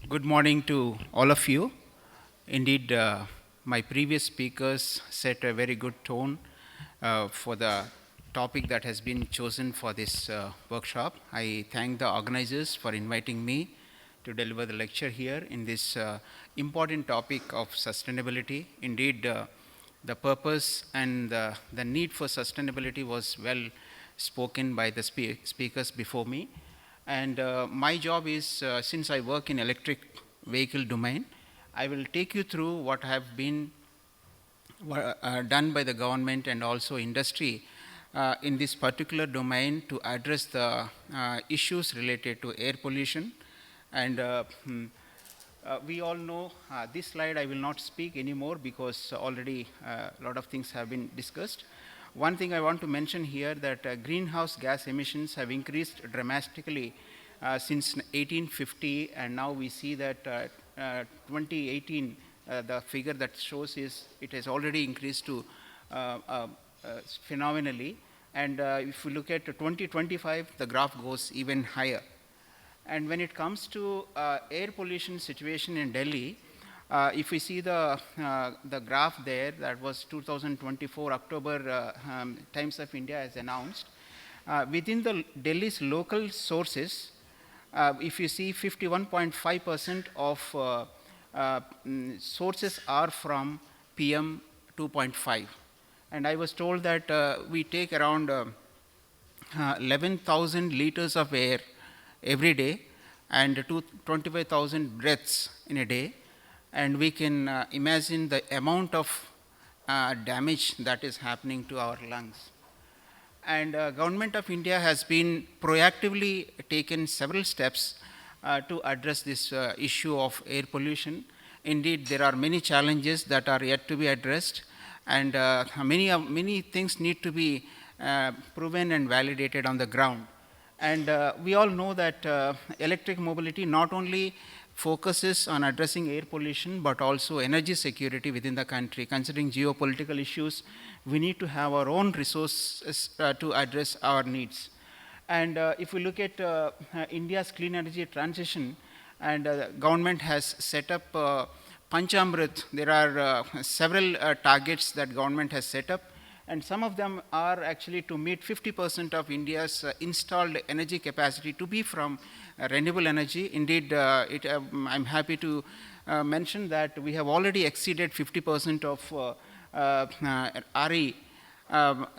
Good morning to all of you. Indeed, my previous speakers set a very good tone for the topic that has been chosen for this workshop. I thank the organizers for inviting me to deliver the lecture here in this important topic of sustainability. Indeed, the purpose and the need for sustainability was well spoken by the speakers before me. And my job is, since I work in electric vehicle domain, I will take you through what have been done by the government and also industry in this particular domain to address the issues related to air pollution. And we all know this slide I will not speak anymore because already a lot of things have been discussed. One thing I want to mention here that greenhouse gas emissions have increased dramatically since 1850, and now we see that 2018, the figure that shows is it has already increased to phenomenally. And if we look at 2025, the graph goes even higher. And when it comes to air pollution situation in Delhi, if we see the graph there, that was 2024 October Times of India has announced. Within the Delhi's local sources, if you see 51.5% of sources are from PM 2.5. And I was told that we take around 11,000 liters of air every day and 25,000 breaths in a day, and we can imagine the amount of damage that is happening to our lungs. And Government of India has been proactively taken several steps to address this issue of air pollution. Indeed, there are many challenges that are yet to be addressed, and many things need to be proven and validated on the ground. And we all know that electric mobility not only focuses on addressing air pollution, but also energy security within the country. Considering geopolitical issues, we need to have our own resources to address our needs. And if we look at India's clean energy transition, and government has set up Panchamrit, there are several targets that government has set up, and some of them are actually to meet 50% of India's installed energy capacity to be from renewable energy. Indeed, I'm happy to mention that we have already exceeded 50% of RE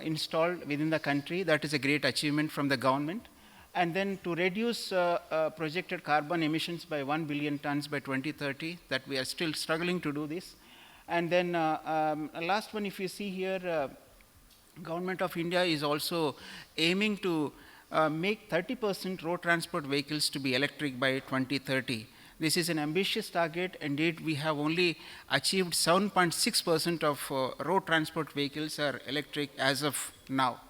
installed within the country. That is a great achievement from the government. And then to reduce projected carbon emissions by 1 billion tons by 2030, that we are still struggling to do this. And then last one, if you see here, Government of India is also aiming to make 30% road transport vehicles to be electric by 2030. This is an ambitious target. Indeed, we have only achieved 7.6% of road transport vehicles are electric as of now.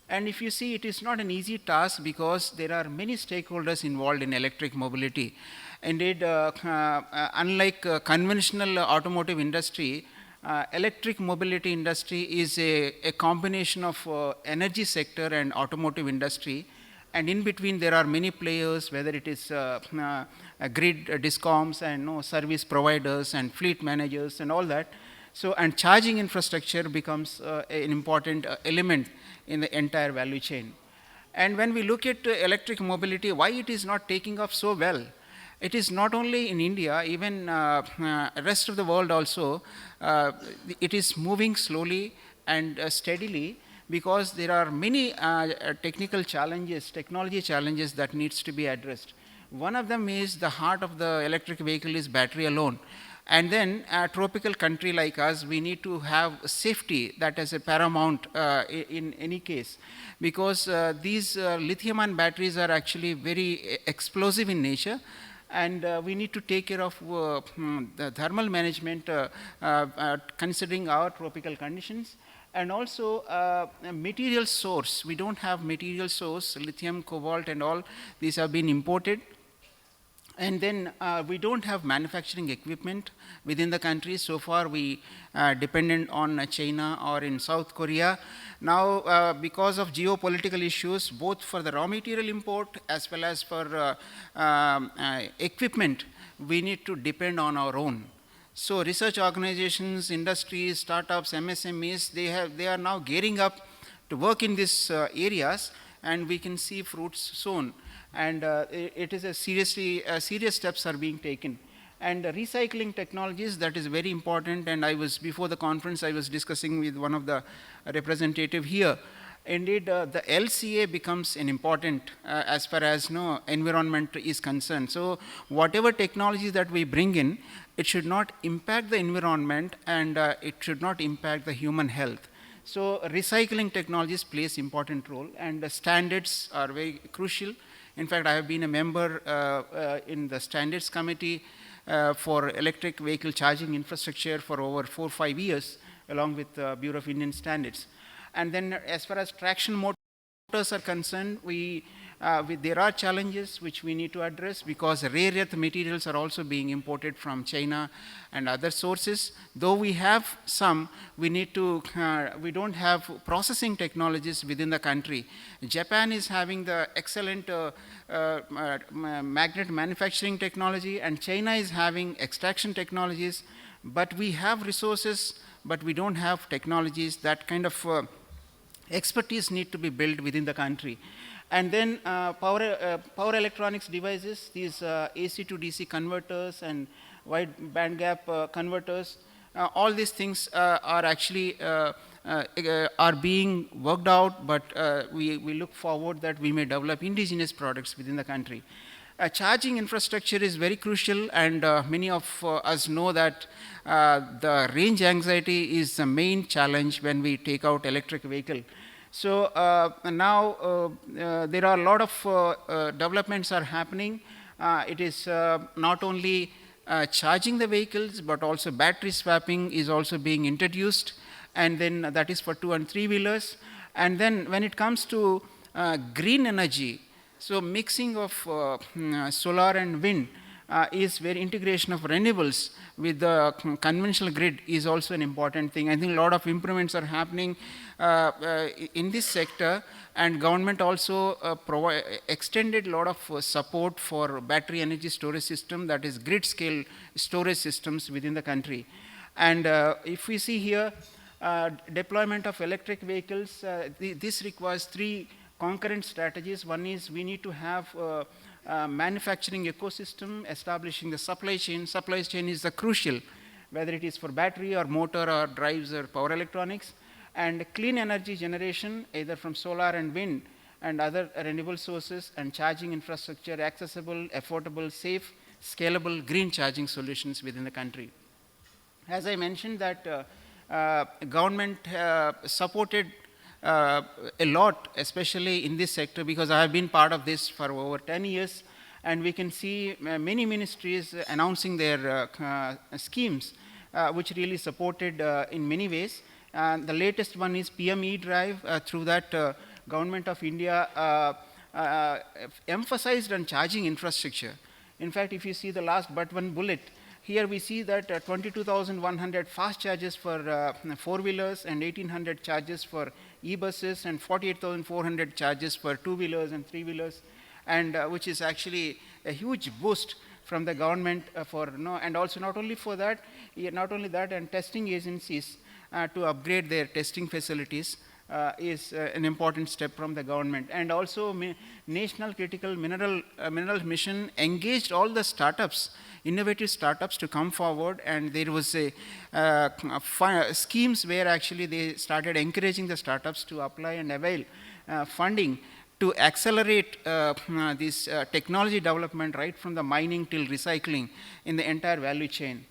And if you see, it is not an easy task because there are many stakeholders involved in electric mobility. Indeed, unlike conventional automotive industry, electric mobility industry is a combination of energy sector and automotive industry, and in between there are many players, whether it is grid discoms and service providers and fleet managers and all that. So, and charging infrastructure becomes an important element in the entire value chain. And when we look at electric mobility, why it is not taking off so well? It is not only in India, even rest of the world also, it is moving slowly and steadily because there are many technology challenges that needs to be addressed. One of them is the heart of the electric vehicle is battery alone. And then a tropical country like us, we need to have safety that is a paramount in any case, because these lithium-ion batteries are actually very explosive in nature, and we need to take care of the thermal management considering our tropical conditions. And also a material source. We don't have material source, lithium, cobalt and all, these have been imported. And then we don't have manufacturing equipment within the country. So far we dependent on China or in South Korea. Now because of geopolitical issues, both for the raw material import as well as for equipment, we need to depend on our own. So research organizations, industries, startups, MSMEs, they are now gearing up to work in these areas, and we can see fruits soon. And it is serious steps are being taken. And recycling technologies, that is very important. And before the conference, I was discussing with one of the representative here. Indeed, the LCA becomes an important as far as environment is concerned. So whatever technologies that we bring in, it should not impact the environment, and it should not impact the human health. So recycling technologies plays important role, and the standards are very crucial. In fact, I have been a member in the standards committee for electric vehicle charging infrastructure for over 4 or 5 years, along with the Bureau of Indian Standards. And then as far as traction motors are concerned, there are challenges which we need to address, because rare earth materials are also being imported from China and other sources. Though we have some, we don't have processing technologies within the country. Japan is having the excellent magnet manufacturing technology, and China is having extraction technologies, but we have resources, but we don't have technologies. That kind of expertise need to be built within the country. And then power electronics devices, these AC to DC converters and wide band gap converters, all these things are actually are being worked out, but we look forward that we may develop indigenous products within the country. Charging infrastructure is very crucial, and many of us know that the range anxiety is the main challenge when we take out electric vehicle. So now there are a lot of developments are happening. It is not only charging the vehicles, but also battery swapping is also being introduced, and then that is for 2 and 3 wheelers. And then when it comes to green energy, so mixing of solar and wind is where integration of renewables with the conventional grid is also an important thing. I think a lot of improvements are happening in this sector, and government also extended a lot of support for battery energy storage system, that is grid scale storage systems within the country. And if we see here, deployment of electric vehicles, this requires 3 concurrent strategies. One is we need to have manufacturing ecosystem, establishing the supply chain. Supply chain is the crucial, whether it is for battery or motor or drives or power electronics. And clean energy generation, either from solar and wind and other renewable sources, and charging infrastructure, accessible, affordable, safe, scalable, green charging solutions within the country. As I mentioned that government supported a lot, especially in this sector, because I have been part of this for over 10 years, and we can see many ministries announcing their schemes, which really supported in many ways. The latest one is PM E-Drive. Through that, Government of India emphasized on charging infrastructure. In fact, if you see the last but one bullet, here we see that 22,100 fast charges for 4-wheelers and 1,800 charges for e-buses and 48,400 charges for 2-wheelers and 3-wheelers, and which is actually a huge boost from the government and also not only that, and testing agencies to upgrade their testing facilities is an important step from the government. And also National Critical Minerals Mission engaged all the startups, innovative startups, to come forward, and there was schemes where actually they started encouraging the startups to apply and avail funding to accelerate this technology development right from the mining till recycling in the entire value chain.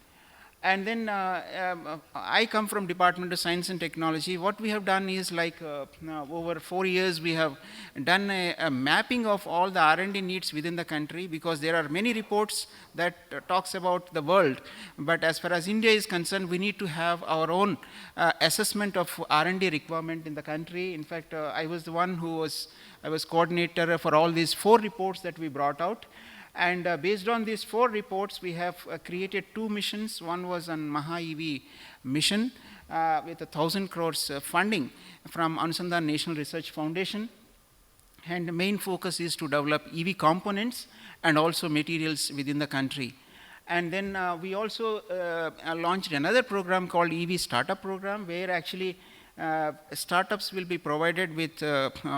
And then I come from Department of Science and Technology. What we have done is over 4 years we have done a mapping of all the R&D needs within the country, because there are many reports that talks about the world, but as far as India is concerned, we need to have our own assessment of R&D requirement in the country. In fact, I was the one I was coordinator for all these 4 reports that we brought out. And based on these 4 reports, we have created 2 missions. One was on Maha EV mission with 1,000 crores funding from Anusandhan National Research Foundation. And the main focus is to develop EV components and also materials within the country. And then we also launched another program called EV Startup Program, where actually startups will be provided with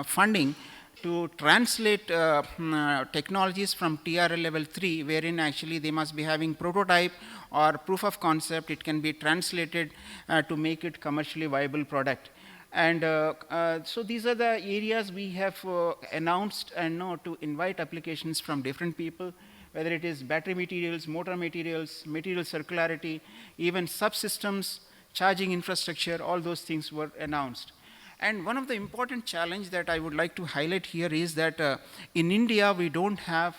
funding to translate technologies from TRL level 3, wherein actually they must be having prototype or proof of concept. It can be translated to make it commercially viable product. And so these are the areas we have announced and to invite applications from different people, whether it is battery materials, motor materials, material circularity, even subsystems, charging infrastructure, all those things were announced. And one of the important challenge that I would like to highlight here is that in India, we don't have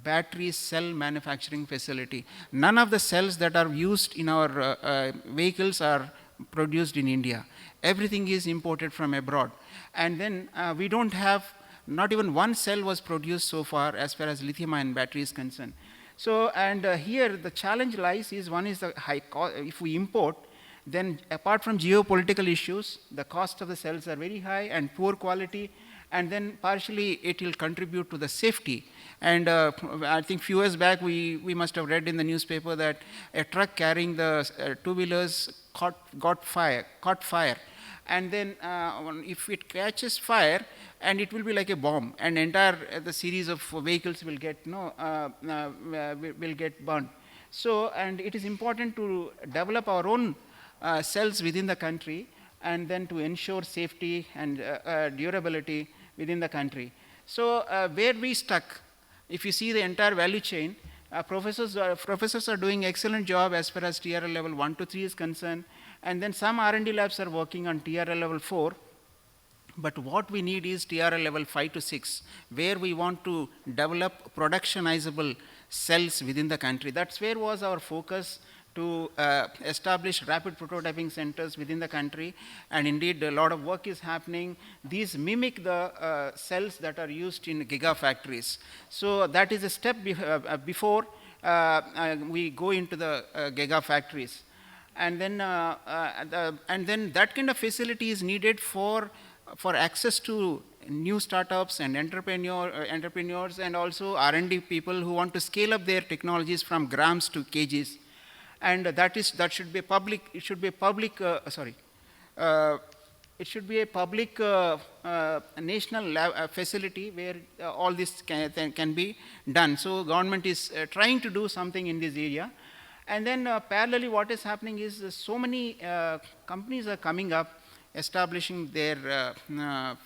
battery cell manufacturing facility. None of the cells that are used in our vehicles are produced in India. Everything is imported from abroad. And then we don't have, not even one cell was produced so far as lithium-ion battery is concerned. So, and here the challenge lies is, one is the high cost. If we import, then apart from geopolitical issues, the cost of the cells are very high and poor quality, and then partially it will contribute to the safety. And I think few years back we must have read in the newspaper that a truck carrying the two-wheelers caught fire, and then if it catches fire, and it will be like a bomb, and entire the series of vehicles will get will get burned. So, and it is important to develop our own cells within the country, and then to ensure safety and durability within the country. So where we stuck, if you see the entire value chain, professors are doing excellent job as far as TRL level 1 to 3 is concerned, and then some R&D labs are working on TRL level 4. But what we need is TRL level 5 to 6, where we want to develop productionizable cells within the country. That's where was our focus, to establish rapid prototyping centers within the country, and indeed a lot of work is happening. These mimic the cells that are used in gigafactories. So that is a step before we go into the gigafactories. And then that kind of facility is needed for access to new startups and entrepreneurs, and also R&D people who want to scale up their technologies from grams to kgs. And that should be a public. It should be a public. It should be a public national facility where all this can be done. So government is trying to do something in this area. And then parallelly, what is happening is so many companies are coming up, establishing their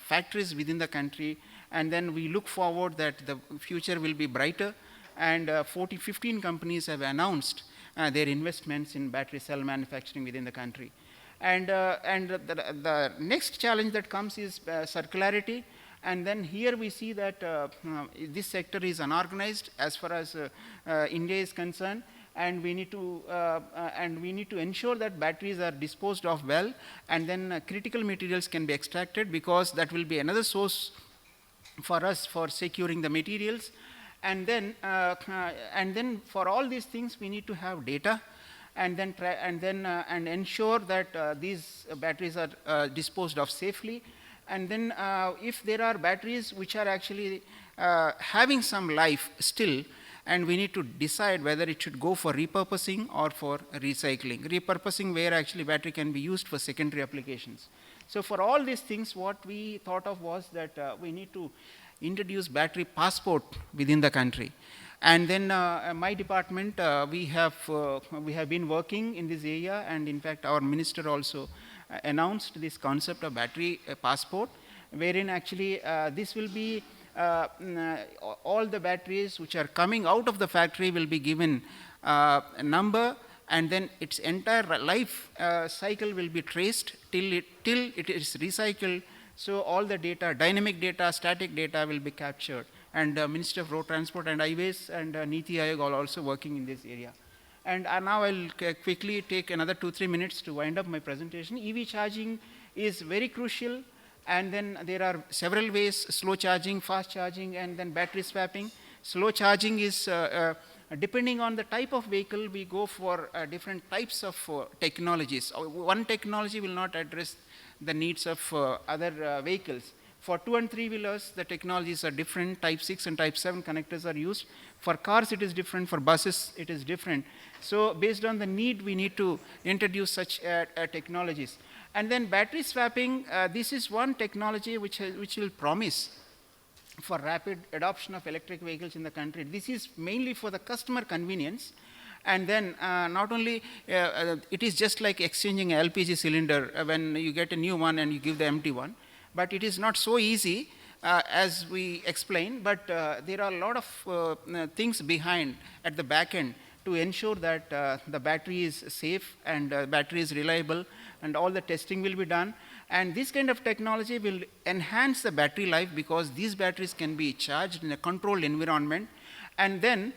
factories within the country, and then we look forward that the future will be brighter. And 15 companies have announced their investments in battery cell manufacturing within the country. And the next challenge that comes is circularity. And then here we see that this sector is unorganized as far as India is concerned, and we need to ensure that batteries are disposed of well, and then critical materials can be extracted, because that will be another source for us for securing the materials. And then for all these things we need to have data, and ensure that these batteries are disposed of safely. And then if there are batteries which are actually having some life still, and we need to decide whether it should go for repurposing or for recycling. Repurposing, where actually battery can be used for secondary applications. So for all these things, what we thought of was that we need to introduce battery passport within the country. And then my department, we have been working in this area, and in fact our minister also announced this concept of battery passport, wherein actually this will be all the batteries which are coming out of the factory will be given a number, and then its entire life cycle will be traced till it is recycled. So all the data, dynamic data, static data will be captured. And Minister of Road Transport and Highways and Niti Aayog are also working in this area. And now I'll quickly take another 2-3 minutes to wind up my presentation. EV charging is very crucial, and then there are several ways: slow charging, fast charging, and then battery swapping. Slow charging is, depending on the type of vehicle, we go for different types of technologies. One technology will not address the needs of other vehicles. For 2 and 3 wheelers, the technologies are different. Type 6 and Type 7 connectors are used. For cars, it is different. For buses, it is different. So based on the need, we need to introduce such technologies. And then battery swapping, this is one technology which will promise for rapid adoption of electric vehicles in the country. This is mainly for the customer convenience. And then not only, it is just like exchanging an LPG cylinder when you get a new one and you give the empty one. But it is not so easy as we explained, but there are a lot of things behind at the back end to ensure that the battery is safe and battery is reliable, and all the testing will be done. And this kind of technology will enhance the battery life, because these batteries can be charged in a controlled environment. And then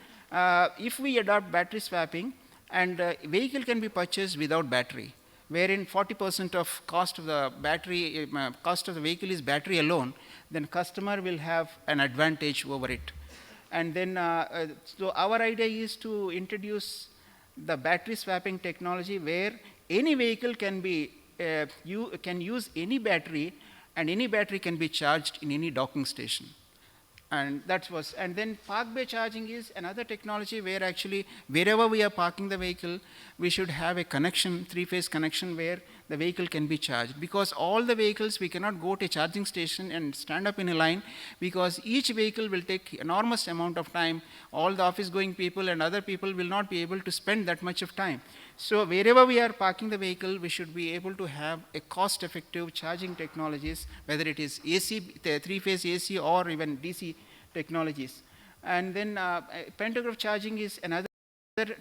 if we adopt battery swapping, and vehicle can be purchased without battery, wherein 40% of cost of the battery, cost of the vehicle is battery alone, then customer will have an advantage over it. And then, so our idea is to introduce the battery swapping technology, where any vehicle can be, you can use any battery, and any battery can be charged in any docking station. And that was, and then park bay charging is another technology where actually wherever we are parking the vehicle, we should have a connection, three-phase connection, where the vehicle can be charged. Because all the vehicles, we cannot go to a charging station and stand up in a line, because each vehicle will take enormous amount of time. All the office going people and other people will not be able to spend that much of time. So wherever we are parking the vehicle, we should be able to have a cost-effective charging technologies, whether it is AC, three-phase AC, or even DC technologies. And then pantograph charging is another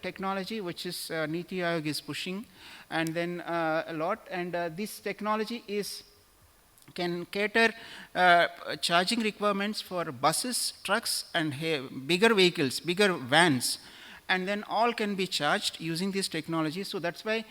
technology which is Niti Aayog is pushing, and then a lot. And this technology can cater charging requirements for buses, trucks, and bigger vehicles, bigger vans. And then all can be charged using this technology. So that's why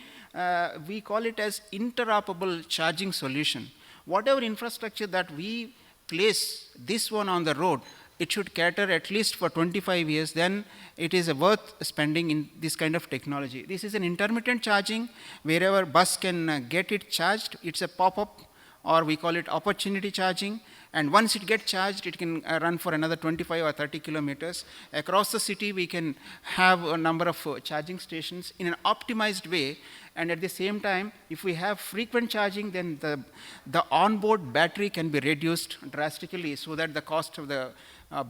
we call it as interoperable charging solution. Whatever infrastructure that we place this one on the road, it should cater at least for 25 years, then it is worth spending in this kind of technology. This is an intermittent charging, wherever bus can get it charged. It's a pop-up, or we call it opportunity charging. And once it gets charged, it can run for another 25 or 30 kilometers. Across the city, we can have a number of charging stations in an optimized way. And at the same time, if we have frequent charging, then the onboard battery can be reduced drastically, so that the cost of the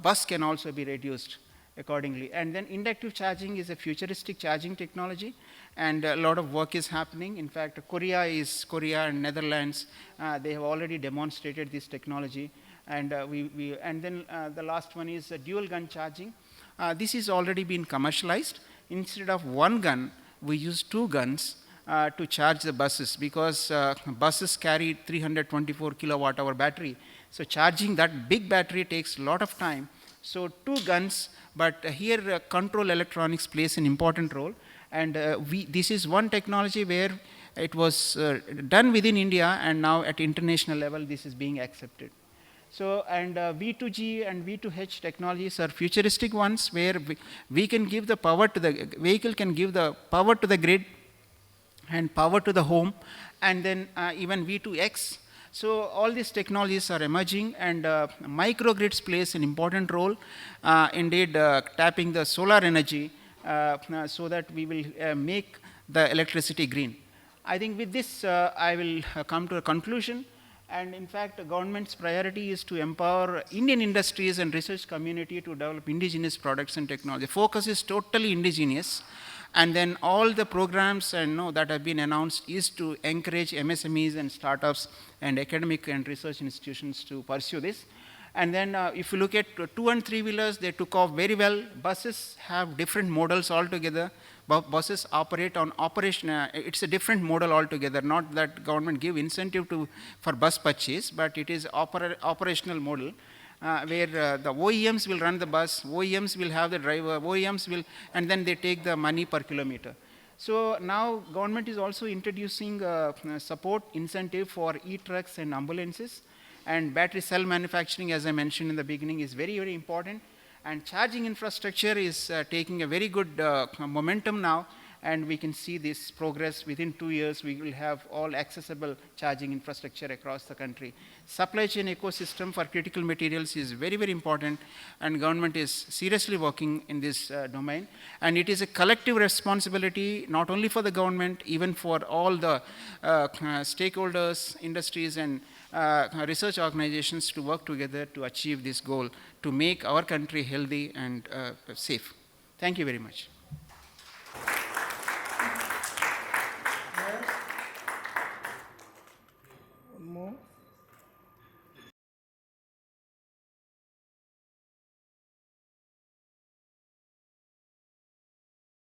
bus can also be reduced accordingly. And then inductive charging is a futuristic charging technology, and a lot of work is happening. In fact, Korea and Netherlands, they have already demonstrated this technology. And and then the last one is dual gun charging. This is already been commercialized. Instead of one gun, we use two guns to charge the buses, because buses carry 324 kilowatt hour battery. So charging that big battery takes a lot of time. So two guns, but here control electronics plays an important role. And this is one technology where it was done within India, and now at international level this is being accepted. So, and V2G and V2H technologies are futuristic ones, where we can give the power to the vehicle, can give the power to the grid and power to the home, and then even V2X. So all these technologies are emerging, and microgrids plays an important role, indeed tapping the solar energy, so that we will make the electricity green. I think with this, I will come to a conclusion. And in fact, the government's priority is to empower Indian industries and research community to develop indigenous products and technology. Focus is totally indigenous. And then all the programs that have been announced is to encourage MSMEs and startups and academic and research institutions to pursue this. And then if you look at 2 and 3 wheelers, they took off very well. Buses have different models altogether. Buses operate on operation. It's a different model altogether. Not that government give incentive for bus purchase, but it is operational model. Where the OEMs will run the bus, OEMs will have the driver, OEMs will, and then they take the money per kilometer. So now government is also introducing support incentive for e-trucks and ambulances, and battery cell manufacturing, as I mentioned in the beginning, is very, very important. And charging infrastructure is taking a very good momentum now, and we can see this progress. Within 2 years, we will have all accessible charging infrastructure across the country. Supply chain ecosystem for critical materials is very, very important, and government is seriously working in this domain. And it is a collective responsibility, not only for the government, even for all the stakeholders, industries, and research organizations to work together to achieve this goal, to make our country healthy and safe. Thank you very much.